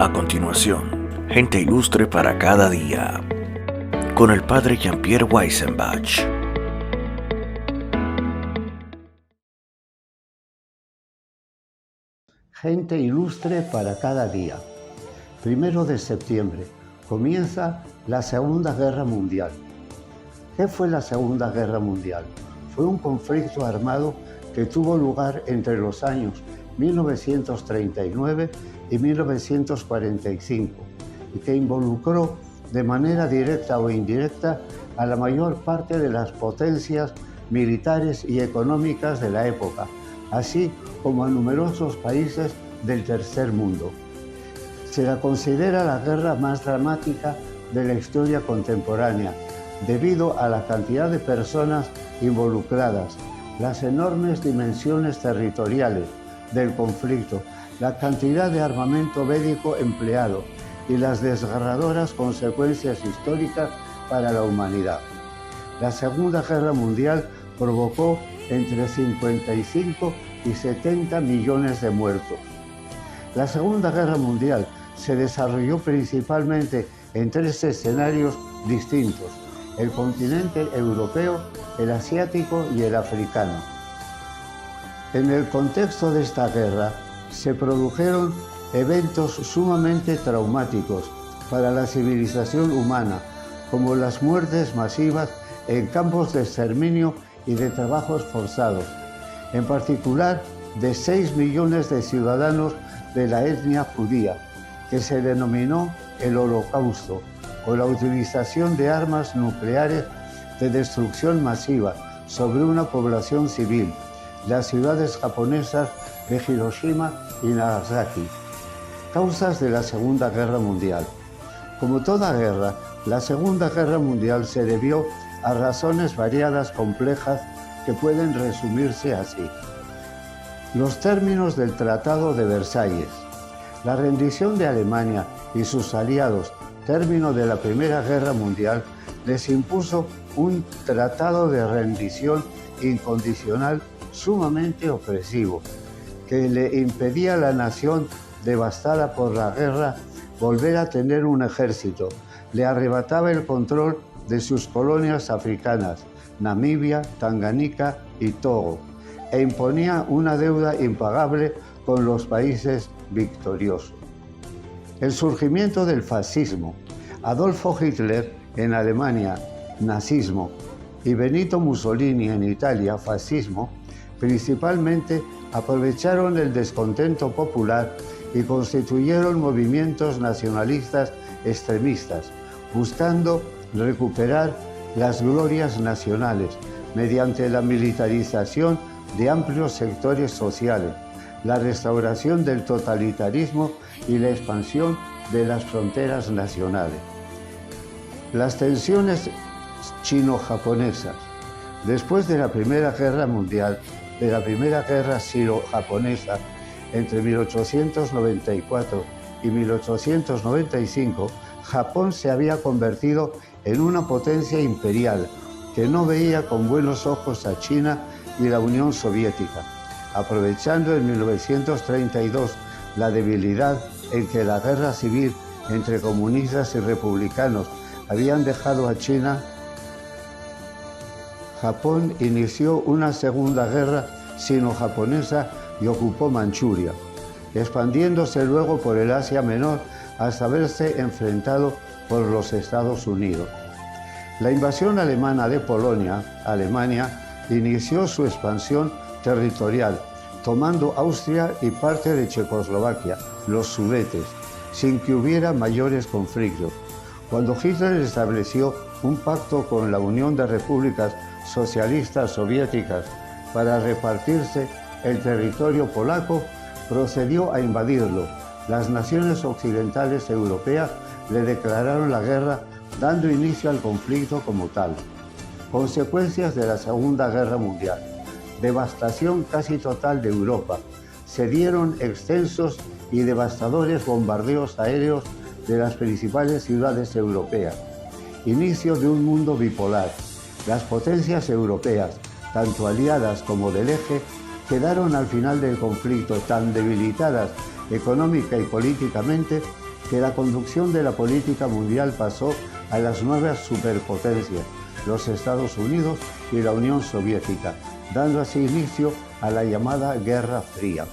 A continuación, gente ilustre para cada día, con el padre Jean-Pierre Weisenbach. Gente ilustre para cada día. 1 de septiembre comienza la Segunda Guerra Mundial. ¿Qué fue la Segunda Guerra Mundial? Fue un conflicto armado que tuvo lugar entre los años 1939 y 1945 y que involucró de manera directa o indirecta a la mayor parte de las potencias militares y económicas de la época, así como a numerosos países del tercer mundo. Se la considera la guerra más dramática de la historia contemporánea, debido a la cantidad de personas involucradas, las enormes dimensiones territoriales del conflicto, la cantidad de armamento bélico empleado y las desgarradoras consecuencias históricas para la humanidad. La Segunda Guerra Mundial provocó entre 55 y 70 millones de muertos. La Segunda Guerra Mundial se desarrolló principalmente en tres escenarios distintos: el continente europeo, el asiático y el africano. En el contexto de esta guerra se produjeron eventos sumamente traumáticos para la civilización humana, como las muertes masivas en campos de exterminio y de trabajos forzados, en particular de 6 millones de ciudadanos de la etnia judía, que se denominó el Holocausto, o la utilización de armas nucleares de destrucción masiva sobre una población civil, las ciudades japonesas de Hiroshima y Nagasaki. Causas de la Segunda Guerra Mundial. Como toda guerra, la Segunda Guerra Mundial se debió a razones variadas, complejas, que pueden resumirse así. Los términos del Tratado de Versalles. La rendición de Alemania y sus aliados, término de la Primera Guerra Mundial, les impuso un tratado de rendición incondicional sumamente opresivo, que le impedía a la nación devastada por la guerra volver a tener un ejército, le arrebataba el control de sus colonias africanas, Namibia, Tanganica y Togo, e imponía una deuda impagable con los países victoriosos. El surgimiento del fascismo. Adolfo Hitler en Alemania, nazismo, y Benito Mussolini en Italia, fascismo, principalmente aprovecharon el descontento popular y constituyeron movimientos nacionalistas extremistas, buscando recuperar las glorias nacionales mediante la militarización de amplios sectores sociales, la restauración del totalitarismo y la expansión de las fronteras nacionales. Las tensiones chino-japonesas. Después de la Primera Guerra Mundial, de la Primera Guerra Sino-Japonesa, entre 1894 y 1895, Japón se había convertido en una potencia imperial que no veía con buenos ojos a China y la Unión Soviética, aprovechando en 1932 la debilidad en que la guerra civil entre comunistas y republicanos habían dejado a China. Japón inició una segunda guerra sino-japonesa y ocupó Manchuria, expandiéndose luego por el Asia Menor hasta verse enfrentado por los Estados Unidos. La invasión alemana de Polonia, Alemania, inició su expansión territorial, tomando Austria y parte de Checoslovaquia, los Sudetes, sin que hubiera mayores conflictos. Cuando Hitler estableció un pacto con la Unión de Repúblicas Socialistas Soviéticas para repartirse el territorio polaco, procedió a invadirlo. Las naciones occidentales europeas le declararon la guerra, dando inicio al conflicto como tal. Consecuencias de la Segunda Guerra Mundial. Devastación casi total de Europa. Se dieron extensos y devastadores bombardeos aéreos de las principales ciudades europeas. Inicio de un mundo bipolar. Las potencias europeas, tanto aliadas como del eje, quedaron al final del conflicto tan debilitadas económica y políticamente que la conducción de la política mundial pasó a las nuevas superpotencias, los Estados Unidos y la Unión Soviética, dando así inicio a la llamada Guerra Fría.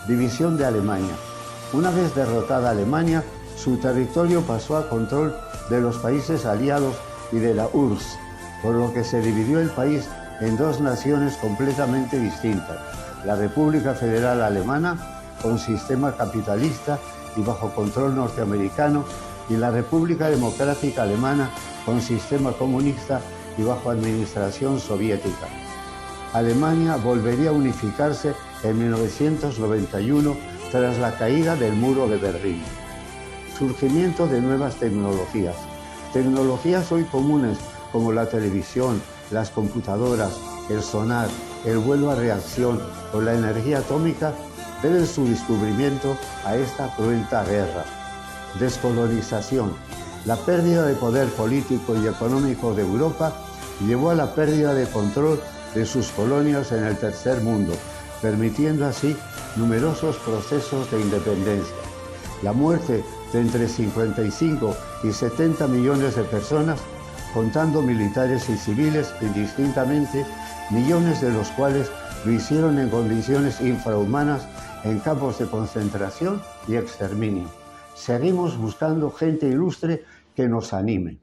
División de Alemania. Una vez derrotada Alemania, su territorio pasó a control de los países aliados y de la URSS, por lo que se dividió el país en dos naciones completamente distintas: la República Federal Alemana, con sistema capitalista y bajo control norteamericano, y la República Democrática Alemana, con sistema comunista y bajo administración soviética. Alemania volvería a unificarse en 1991 tras la caída del muro de Berlín. Surgimiento de nuevas tecnologías. Tecnologías hoy comunes como la televisión, las computadoras, el sonar, el vuelo a reacción o la energía atómica deben su descubrimiento a esta cruenta guerra. Descolonización. La pérdida de poder político y económico de Europa llevó a la pérdida de control de sus colonias en el tercer mundo, permitiendo así numerosos procesos de independencia. La muerte de entre 55 y 70 millones de personas, contando militares y civiles indistintamente, millones de los cuales lo hicieron en condiciones infrahumanas en campos de concentración y exterminio. Seguimos buscando gente ilustre que nos anime.